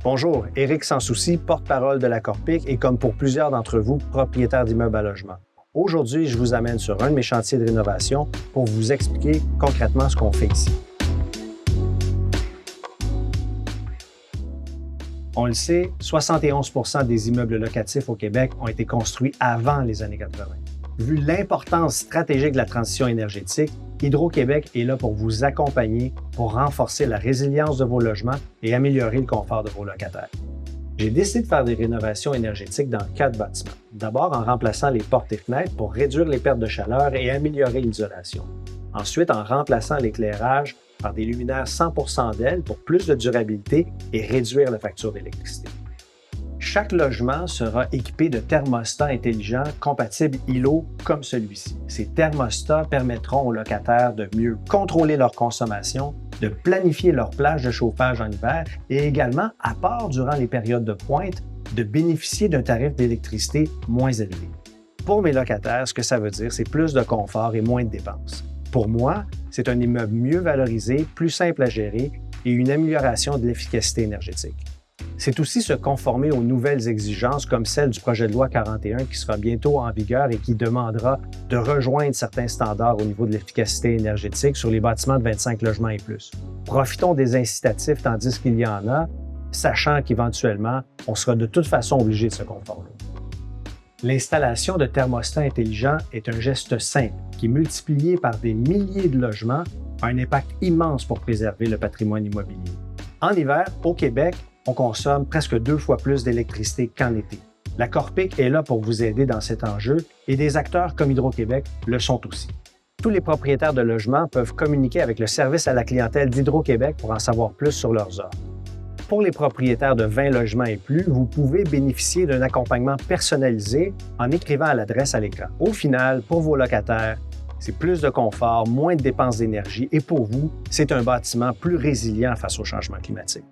Bonjour, Éric Sansouci, porte-parole de la Corpic et comme pour plusieurs d'entre vous, propriétaires d'immeubles à logement. Aujourd'hui, je vous amène sur un de mes chantiers de rénovation pour vous expliquer concrètement ce qu'on fait ici. On le sait, 71% des immeubles locatifs au Québec ont été construits avant les années 80. Vu l'importance stratégique de la transition énergétique, Hydro-Québec est là pour vous accompagner pour renforcer la résilience de vos logements et améliorer le confort de vos locataires. J'ai décidé de faire des rénovations énergétiques dans 4 bâtiments. D'abord en remplaçant les portes et fenêtres pour réduire les pertes de chaleur et améliorer l'isolation. Ensuite en remplaçant l'éclairage par des luminaires 100% d'ailes pour plus de durabilité et réduire la facture d'électricité. Chaque logement sera équipé de thermostats intelligents compatibles ILO comme celui-ci. Ces thermostats permettront aux locataires de mieux contrôler leur consommation, de planifier leur plage de chauffage en hiver et également, à part durant les périodes de pointe, de bénéficier d'un tarif d'électricité moins élevé. Pour mes locataires, ce que ça veut dire, c'est plus de confort et moins de dépenses. Pour moi, c'est un immeuble mieux valorisé, plus simple à gérer et une amélioration de l'efficacité énergétique. C'est aussi se conformer aux nouvelles exigences comme celle du projet de loi 41 qui sera bientôt en vigueur et qui demandera de rejoindre certains standards au niveau de l'efficacité énergétique sur les bâtiments de 25 logements et plus. Profitons des incitatifs tandis qu'il y en a, sachant qu'éventuellement, on sera de toute façon obligé de se conformer. L'installation de thermostats intelligents est un geste simple qui, multiplié par des milliers de logements, a un impact immense pour préserver le patrimoine immobilier. En hiver, au Québec, on consomme presque 2 fois plus d'électricité qu'en été. La Corpic est là pour vous aider dans cet enjeu et des acteurs comme Hydro-Québec le sont aussi. Tous les propriétaires de logements peuvent communiquer avec le service à la clientèle d'Hydro-Québec pour en savoir plus sur leurs offres. Pour les propriétaires de 20 logements et plus, vous pouvez bénéficier d'un accompagnement personnalisé en écrivant à l'adresse à l'écran. Au final, pour vos locataires, c'est plus de confort, moins de dépenses d'énergie et pour vous, c'est un bâtiment plus résilient face au changement climatique.